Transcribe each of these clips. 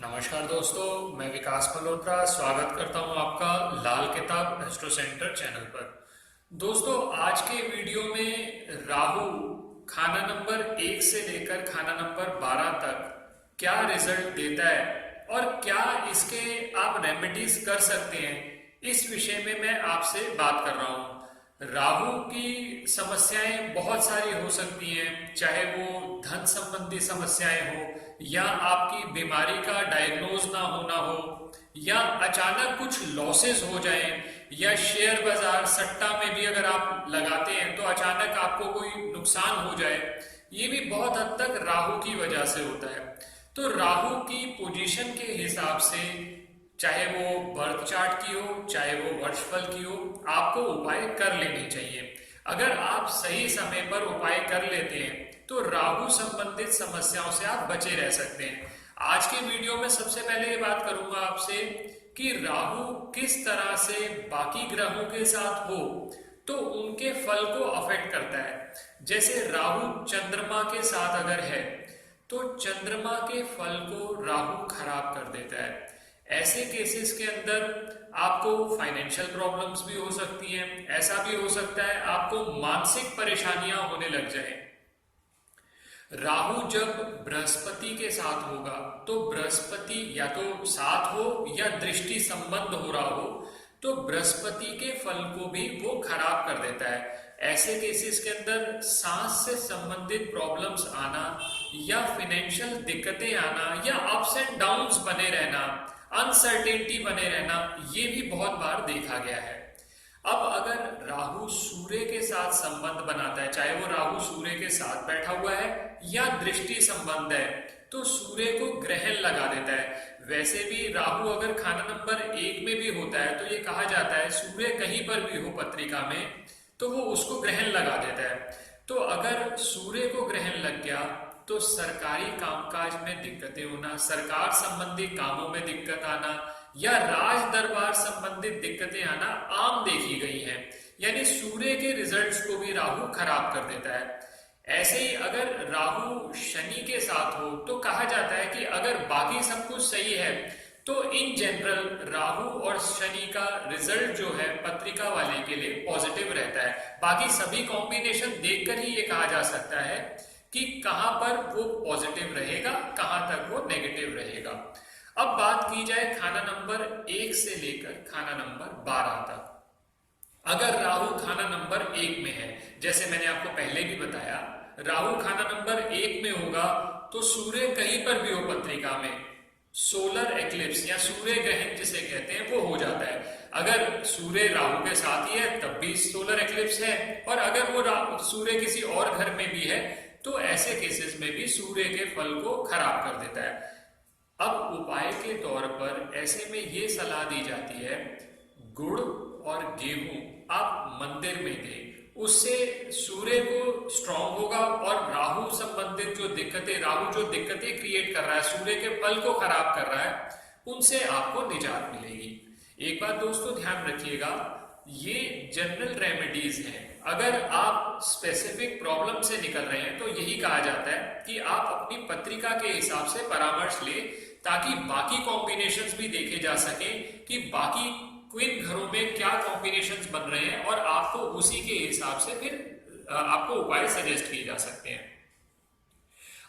नमस्कार दोस्तों, मैं विकास मल्होत्रा स्वागत करता हूं आपका लाल किताब एस्ट्रो सेंटर चैनल पर। दोस्तों, आज के वीडियो में राहु खाना नंबर 1 से लेकर खाना नंबर 12 तक क्या रिजल्ट देता है और क्या इसके आप रेमेडीज कर सकते हैं, इस विषय में मैं आपसे बात कर रहा हूं। राहु की समस्याएं बहुत सारी हो सकती हैं, चाहे वो धन संबंधी समस्याएं हो या आपकी बीमारी का डायग्नोज ना होना हो या अचानक कुछ लॉसेस हो जाएं या शेयर बाजार सट्टा में भी अगर आप लगाते हैं तो अचानक आपको कोई नुकसान हो जाए। ये भी बहुत हद तक राहु की वजह से होता है। तो राहु की पोजीशन के हिसाब से, चाहे वो बर्थ चार्ट की हो चाहे वो वर्षफल की हो, आपको उपाय कर लेने चाहिए। अगर आप सही समय पर उपाय कर लेते हैं तो राहु संबंधित समस्याओं से आप बचे रह सकते हैं। आज के वीडियो में सबसे पहले ये बात करूंगा आपसे कि राहु किस तरह से बाकी ग्रहों के साथ हो तो उनके फल को अफेक्ट करता है। जैसे राहु चंद्रमा के साथ अगर है तो चंद्रमा के फल को राहु खराब कर देता है। ऐसे केसेस के अंदर आपको फाइनेंशियल प्रॉब्लम्स भी हो सकती हैं। ऐसा भी हो सकता है आपको मानसिक परेशानियां होने लग जाए। राहु जब बृहस्पति के साथ होगा तो बृहस्पति या तो साथ हो या दृष्टि संबंध हो रहा हो तो बृहस्पति के फल को भी वो खराब कर देता है। ऐसे केसेस के अंदर सांस से संबंधित प्रॉब्लम्स आना या फाइनेंशियल दिक्कतें आना या अप्स एंड डाउन्स बने रहना, अनसर्टेनिटी बने रहना, ये भी बहुत बार देखा गया है। अब अगर राहु सूर्य के साथ संबंध बनाता है, चाहे वो राहु सूर्य के साथ बैठा हुआ है या दृष्टि संबंध है, तो सूर्य को ग्रहण लगा देता है। वैसे भी राहु अगर खाना नंबर 1 में भी होता है तो ये कहा जाता है सूर्य कहीं पर भी हो पत्रिका में तो वो उसको ग्रहण लगा देता है। तो अगर सूर्य को ग्रहण लग गया तो सरकारी कामकाज में दिक्कतें होना, सरकार संबंधी कामों में दिक्कत आना या राज दरबार संबंधित दिक्कतें आना आम देखी गई हैं। यानी सूर्य के रिजल्ट्स को भी राहु खराब कर देता है। ऐसे ही अगर राहु शनि के साथ हो तो कहा जाता है कि अगर बाकी सब कुछ सही है तो इन जनरल राहु और शनि का रिजल्ट जो है पत्रिका वाले के लिए पॉजिटिव रहता है। बाकी सभी कॉम्बिनेशन देखकर ही ये कहा जा सकता है कि कहां पर वो पॉजिटिव रहेगा, कहां तक वो नेगेटिव रहेगा। अब बात की जाए खाना नंबर 1 से लेकर खाना नंबर 12 तक। अगर राहु खाना नंबर 1 में है, जैसे मैंने आपको पहले भी बताया, राहु खाना नंबर 1 में होगा तो सूर्य कहीं पर भी हो पत्रिका में सोलर एक्लिप्स या सूर्य ग्रहण जिसे कहते हैं वो हो जाता है। अगर सूर्य राहु के साथ ही है तब भी सोलर एक्लिप्स है, और अगर वो सूर्य किसी और घर में भी है तो ऐसे केसेस में भी सूर्य के फल को खराब कर देता है। अब उपाय के तौर पर ऐसे में ये सलाह दी जाती है, गुड़ और गेहूं आप मंदिर में दें, उससे सूर्य को स्ट्रांग होगा और राहु संबंधित जो दिक्कतें, राहु जो दिक्कतें क्रिएट कर रहा है, सूर्य के फल को खराब कर रहा है, उनसे आपको निजात मिलेगी। एक बात दोस्तों ध्यान रखिएगा, ये जनरल रेमेडीज हैं। अगर आप स्पेसिफिक प्रॉब्लम से निकल रहे हैं तो यही कहा जाता है कि आप अपनी पत्रिका के हिसाब से परामर्श लें ताकि बाकी कॉम्बिनेशंस भी देखे जा सके कि बाकी किन घरों में क्या कॉम्बिनेशंस बन रहे हैं और आपको उसी के हिसाब से फिर आपको उपाय सजेस्ट किए जा सकते हैं।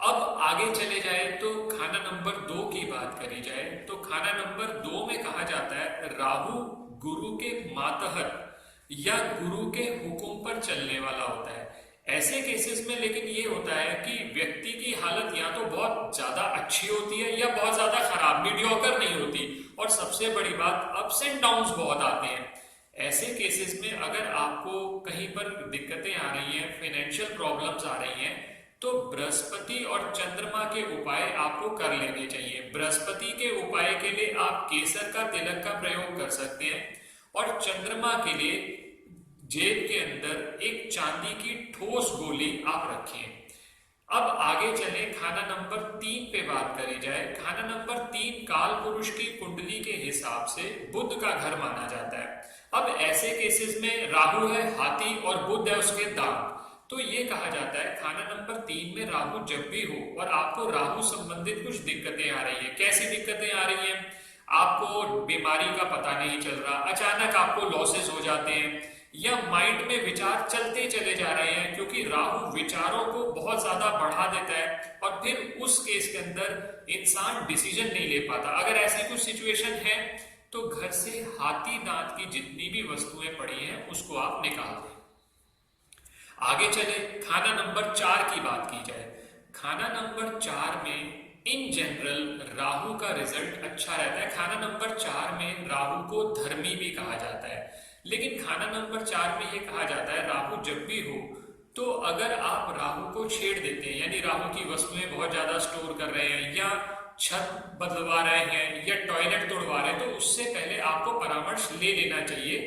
अब आगे चले जाए तो खाना नंबर 2 की बात करी जाए तो खाना नंबर 2 में कहा जाता है राहु गुरु के मातहत या गुरु के हुक्म पर चलने वाला होता है। ऐसे केसेस में लेकिन ये होता है कि व्यक्ति की हालत या तो बहुत ज्यादा अच्छी होती है या बहुत ज्यादा खराब, मीडियोकर नहीं होती, और सबसे बड़ी बात अप्स एंड डाउन्स बहुत आते हैं। ऐसे केसेस में अगर आपको कहीं पर दिक्कतें आ रही हैं, फाइनेंशियल प्रॉब्लम्स आ रही हैं, तो बृहस्पति और चंद्रमा के उपाय आपको कर लेने चाहिए। बृहस्पति के उपाय के लिए आप केसर का तिलक का प्रयोग कर सकते हैं और चंद्रमा के लिए जेब के अंदर एक चांदी की ठोस गोली आप रखें। अब आगे चले खाना नंबर 3 पे बात करी जाए। खाना नंबर 3 काल पुरुष की कुंडली के हिसाब से बुध का घर माना जाता है। अब ऐसे केसेस में राहु है हाथी और बुध है उसके दांत, तो ये कहा जाता है खाना नंबर 3 में राहु जब भी हो और आपको राहु संबंधित कुछ दिक्कतें आ रही है। कैसी दिक्कतें आ रही हैं? आपको बीमारी का पता नहीं चल रहा, अचानक आपको लॉसेस हो जाते हैं, या माइंड में विचार चलते चले जा रहे हैं, क्योंकि राहु विचारों को बहुत ज्यादा बढ़ा देता है और फिर उस केस के अंदर इंसान डिसीजन नहीं ले पाता। अगर ऐसी कुछ सिचुएशन है तो घर से हाथी दांत की जितनी भी वस्तुएं पड़ी हैं उसको आप निकाल दें। आगे चले, खाना नंबर 4 की बात की जाए। खाना नंबर 4 में इन जनरल राहु का रिजल्ट अच्छा रहता है। खाना नंबर 4 में राहु को धर्मी भी कहा जाता है, लेकिन खाना नंबर 4 में ये कहा जाता है राहु जब भी हो तो अगर आप राहु को छेड़ देते हैं, यानी राहु की वस्तुएं बहुत ज्यादा स्टोर कर रहे हैं या छत बदलवा रहे हैं या टॉयलेट तोड़वा रहे हैं, तो उससे पहले आपको परामर्श ले लेना चाहिए,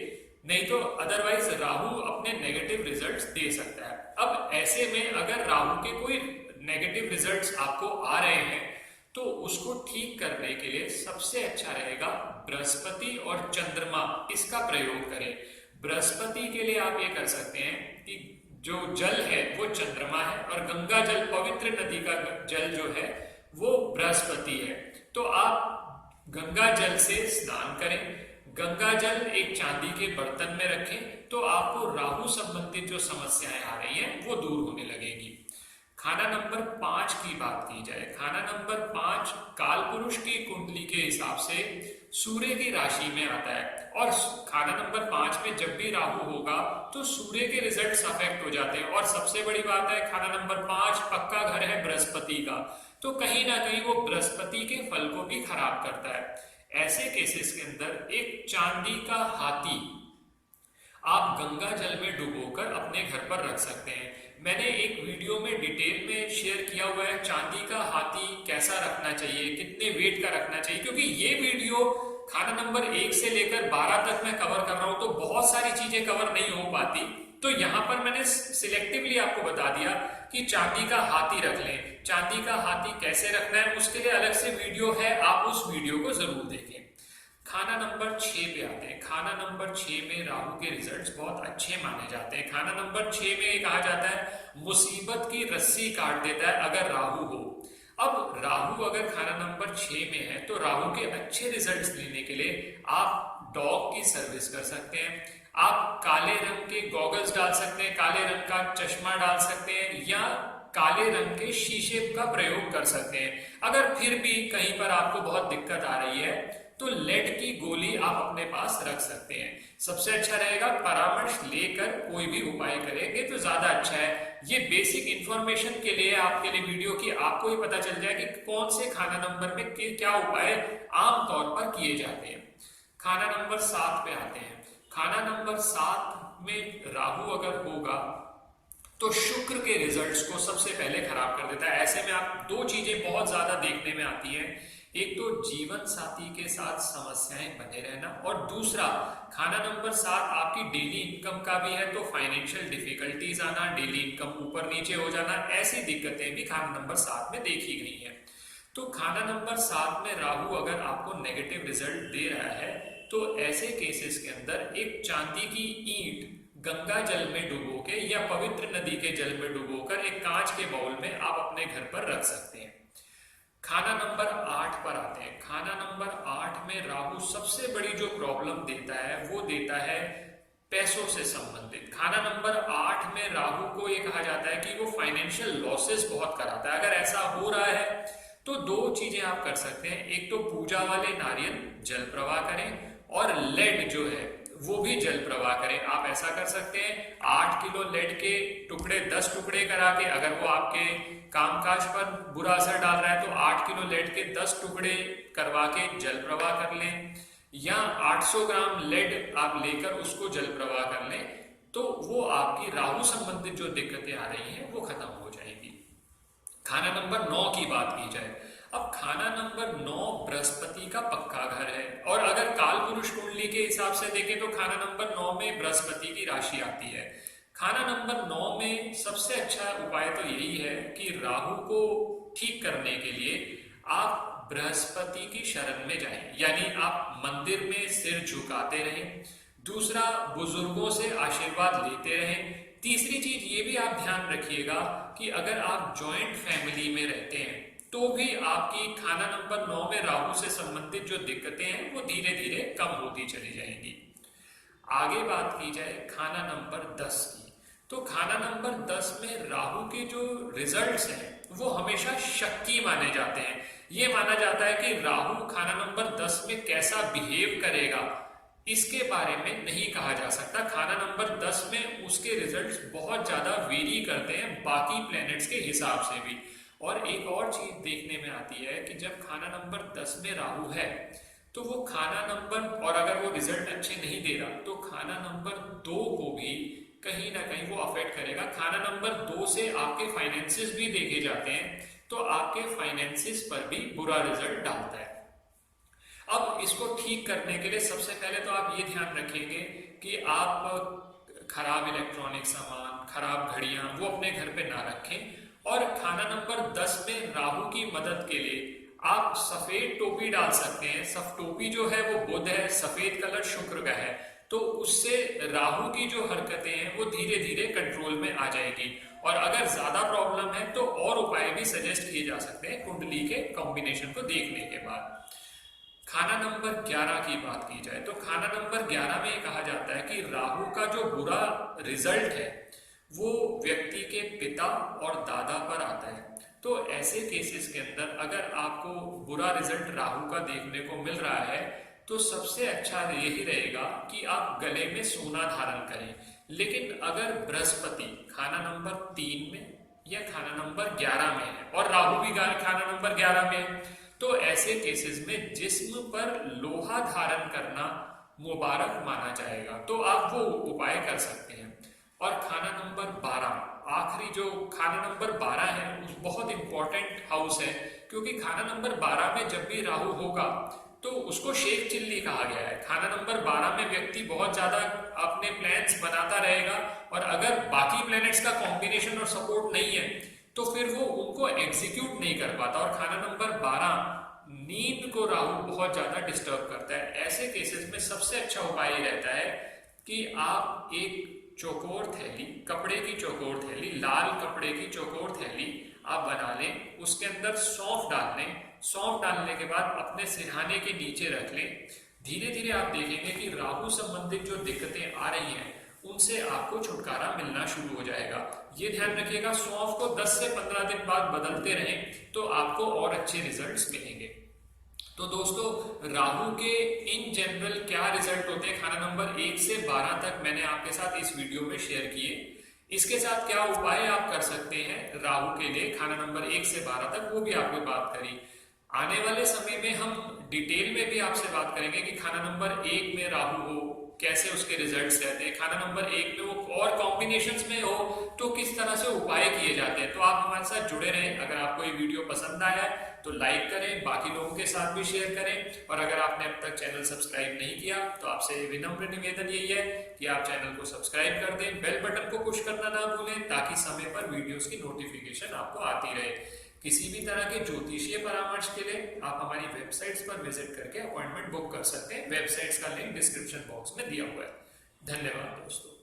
नहीं तो अदरवाइज राहु अपने नेगेटिव रिजल्ट्स दे सकता है। अब ऐसे में अगर राहु के कोई नेगेटिव रिजल्ट्स आपको आ रहे हैं तो उसको ठीक करने के लिए सबसे अच्छा रहेगा बृहस्पति और चंद्रमा, इसका प्रयोग करें। बृहस्पति के लिए आप ये कर सकते हैं कि जो जल है वो चंद्रमा है और गंगा जल, पवित्र नदी का जल जो है वो बृहस्पति है। तो आप गंगा जल से स्नान करें, गंगा जल एक चांदी के बर्तन में रखें, तो आपको राहु संबंधित जो समस्याएं आ रही हैं वो दूर होने लगेगी। खाना नंबर 5 की बात की जाए। खाना नंबर 5 काल पुरुष की कुंडली के हिसाब से सूर्य की राशि में आता है, और खाना नंबर 5 में जब भी राहु होगा तो सूर्य के रिजल्ट्स अफेक्ट हो जाते हैं। और सबसे बड़ी बात है, खाना नंबर 5 पक्का घर है बृहस्पति का, तो कहीं ना कहीं वो बृहस्पति के फल को भी खराब करता है। ऐसे केसेस के अंदर एक चांदी का हाथी आप गंगा जल में डुबोकर अपने घर पर रख सकते हैं। मैंने एक वीडियो में डिटेल में शेयर किया हुआ है चांदी का हाथी कैसा रखना चाहिए, कितने वेट का रखना चाहिए, क्योंकि ये वीडियो खाना नंबर 1 से लेकर 12 तक मैं कवर कर रहा हूं तो बहुत सारी चीजें कवर नहीं हो पाती, तो यहां पर मैंने सिलेक्टिवली आपको बता दिया कि चांदी का हाथी रख लें। चांदी का हाथी कैसे रखना है उसके लिए अलग से वीडियो है, आप उस वीडियो को जरूर देखें। खाना नंबर 6 पे आते हैं। खाना नंबर 6 में राहु के रिजल्ट्स बहुत अच्छे माने जाते हैं। खाना नंबर 6 में कहा जाता है मुसीबत की रस्सी काट देता है अगर राहु हो। अब राहु अगर खाना नंबर 6 में है तो राहु के अच्छे रिजल्ट्स लेने के लिए आप डॉग की सर्विस कर सकते हैं। आप काले रंग के गॉगल्स डाल सकते हैं, काले रंग का चश्मा डाल सकते हैं, या काले रंग के शीशे का प्रयोग कर सकते हैं। अगर फिर भी कहीं पर आपको बहुत दिक्कत आ रही है तो लेड की गोली आप अपने पास रख सकते हैं। सबसे अच्छा रहेगा परामर्श लेकर कोई भी उपाय करेंगे तो ज्यादा अच्छा है। ये बेसिक इंफॉर्मेशन के लिए आपके लिए वीडियो की आपको ही पता चल जाए कि कौन से खाना नंबर में क्या उपाय आमतौर पर किए जाते हैं। खाना नंबर 7 पे आते हैं। खाना नंबर 7 में राहु अगर होगा तो शुक्र के रिजल्ट्स को सबसे पहले खराब कर देता है। ऐसे में आप दो चीजें बहुत ज्यादा देखने में आती हैं, एक तो जीवन साथी के साथ समस्याएं बने रहना, और दूसरा खाना नंबर 7 आपकी डेली इनकम का भी है तो फाइनेंशियल डिफिकल्टीज आना, डेली इनकम ऊपर नीचे हो जाना, ऐसी दिक्कतें भी खाना नंबर 7 में देखी गई हैं। तो खाना नंबर 7 में राहु अगर आपको नेगेटिव रिजल्ट दे रहा है तो ऐसे केसेस के अंदर एक चांदी की ईंट गंगा जल में डुबो के या पवित्र नदी के जल में डुबोकर एक कांच के बाउल में आप अपने घर पर रख सकते हैं। खाना नंबर 8 पर आते हैं। खाना नंबर 8 में राहु सबसे बड़ी जो प्रॉब्लम देता है वो देता है पैसों से संबंधित। खाना नंबर 8 में राहु को ये कहा जाता है कि वो फाइनेंशियल लॉसेस बहुत कराता है। अगर ऐसा हो रहा है तो दो चीजें आप कर सकते हैं, एक तो पूजा वाले नारियल जल प्रवाह करें और लेड जो है वो भी जल प्रवाह करें। आप ऐसा कर सकते हैं 8 किलो लेड के टुकड़े 10 टुकड़े करा के, अगर वो आपके कामकाज पर बुरा असर डाल रहा है तो 8 किलो लेड के 10 टुकड़े करवा के जल प्रवाह कर लें, या 800 ग्राम लेड आप लेकर उसको जल प्रवाह कर लें, तो वो आपकी राहु संबंधित जो दिक्कतें आ रही हैं वो खत्म हो जाएगी। खाना नंबर 9 की बात की जाए। अब खाना नंबर 9 बृहस्पति का पक्का घर है, और अगर काल पुरुष कुंडली के हिसाब से देखें तो खाना नंबर 9 में बृहस्पति की राशि आती है। खाना नंबर 9 में सबसे अच्छा उपाय तो यही है कि राहु को ठीक करने के लिए आप बृहस्पति की शरण में जाएं, यानी आप मंदिर में सिर झुकाते रहें। दूसरा, बुजुर्गों से आशीर्वाद लेते रहें। तीसरी चीज ये भी आप ध्यान रखिएगा कि अगर आप जॉइंट फैमिली में रहते हैं तो भी आपकी खाना नंबर 9 में राहु से संबंधित जो दिक्कतें हैं वो धीरे धीरे कम होती चली जाएंगी। आगे बात की जाए खाना नंबर 10 की, तो खाना नंबर 10 में राहु के जो रिजल्ट्स हैं वो हमेशा शक्की माने जाते हैं। ये माना जाता है कि राहु खाना नंबर 10 में कैसा बिहेव करेगा इसके बारे में नहीं कहा जा सकता। खाना नंबर 10 में उसके रिजल्ट्स बहुत ज्यादा वेरी करते हैं बाकी प्लैनेट्स के हिसाब से भी। और एक और चीज देखने में आती है कि जब खाना नंबर 10 में राहु है तो वो खाना नंबर, और अगर वो रिजल्ट अच्छे नहीं दे रहा तो खाना नंबर 2 को भी कहीं ना कहीं वो अफेक्ट करेगा। खाना नंबर 2 से आपके फाइनेंसिस भी देखे जाते हैं, तो आपके फाइनेंसिस पर भी बुरा रिजल्ट डालता है। अब इसको ठीक करने के लिए सबसे पहले तो आप ये ध्यान रखेंगे कि आप खराब इलेक्ट्रॉनिक सामान, खराब घड़ियां वो अपने घर पे ना रखें। और खाना नंबर 10 में राहु की मदद के लिए आप सफेद टोपी डाल सकते हैं। टोपी जो है वो बुध है, सफेद कलर शुक्र का है, तो उससे राहु की जो हरकतें हैं वो धीरे धीरे कंट्रोल में आ जाएगी। और अगर ज्यादा प्रॉब्लम है तो और उपाय भी सजेस्ट किए जा सकते हैं कुंडली के कॉम्बिनेशन को देखने के बाद। खाना नंबर 11 की बात की जाए तो खाना नंबर 11 में कहा जाता है कि राहु का जो बुरा रिजल्ट है वो व्यक्ति के पिता और दादा पर आता है। तो ऐसे केसेस के अंदर अगर आपको बुरा रिजल्ट राहु का देखने को मिल रहा है तो सबसे अच्छा यही रहेगा कि आप गले में सोना धारण करें। लेकिन अगर बृहस्पति खाना नंबर 3 में या खाना नंबर 11 में है और राहु भी खाना नंबर 11 में है तो ऐसे केसेस में जिस्म पर लोहा धारण करना मुबारक माना जाएगा, तो आप वो उपाय कर सकते हैं। और खाना नंबर 12, आखिरी जो खाना नंबर 12 है उस बहुत इंपॉर्टेंट हाउस है, क्योंकि खाना नंबर 12 में जब भी राहु होगा तो उसको शेख चिल्ली कहा गया है। खाना नंबर 12 में व्यक्ति बहुत ज्यादा अपने प्लान्स बनाता रहेगा और अगर बाकी प्लैनेट्स का कॉम्बिनेशन और सपोर्ट नहीं है तो फिर वो उनको एग्जीक्यूट नहीं कर पाता। और खाना नंबर 12 नींद को राहु बहुत ज्यादा डिस्टर्ब करता है। ऐसे केसेस में सबसे अच्छा उपाय ये रहता है कि आप एक चौकोर थैली, कपड़े की चौकोर थैली, लाल कपड़े की चौकोर थैली आप बना लें, उसके अंदर सौंफ डाल लें। सौंफ डालने के बाद अपने सिरहाने के नीचे रख लें। धीरे धीरे आप देखेंगे कि राहु संबंधित जो दिक्कतें आ रही हैं उनसे आपको छुटकारा मिलना शुरू हो जाएगा। ये ध्यान रखिएगा सौंफ को 10 से 15 दिन बाद बदलते रहें तो आपको और अच्छे रिजल्ट्स मिलेंगे। तो दोस्तों राहु के इन जनरल क्या रिजल्ट होते हैं खाना नंबर 1 से 12 तक मैंने आपके साथ इस वीडियो में शेयर किए। इसके साथ क्या उपाय आप कर सकते हैं राहु के लिए खाना नंबर 1 से 12 तक वो भी आपको बात करी। आने वाले समय में हम डिटेल में भी आपसे बात करेंगे कि खाना नंबर 1 में राहु हो कैसे उसके रिजल्ट्स रहते हैं, खाना नंबर 1 में वो और कॉम्बिनेशंस में हो तो किस तरह से उपाय किए जाते हैं। तो आप हमारे साथ जुड़े रहें। अगर आपको ये वीडियो पसंद आया तो लाइक करें, बाकी लोगों के साथ भी शेयर करें। और अगर आपने अब तक चैनल सब्सक्राइब नहीं किया तो आपसे विनम्र निवेदन यही है कि आप चैनल को सब्सक्राइब कर दें, बेल बटन को पुश करना ना भूलें ताकि समय पर वीडियोस की नोटिफिकेशन आपको आती रहे। किसी भी तरह के ज्योतिषीय परामर्श के लिए आप हमारी वेबसाइट्स पर विजिट करके अपॉइंटमेंट बुक कर सकते हैं। वेबसाइट्स का लिंक डिस्क्रिप्शन बॉक्स में दिया हुआ है। धन्यवाद दोस्तों।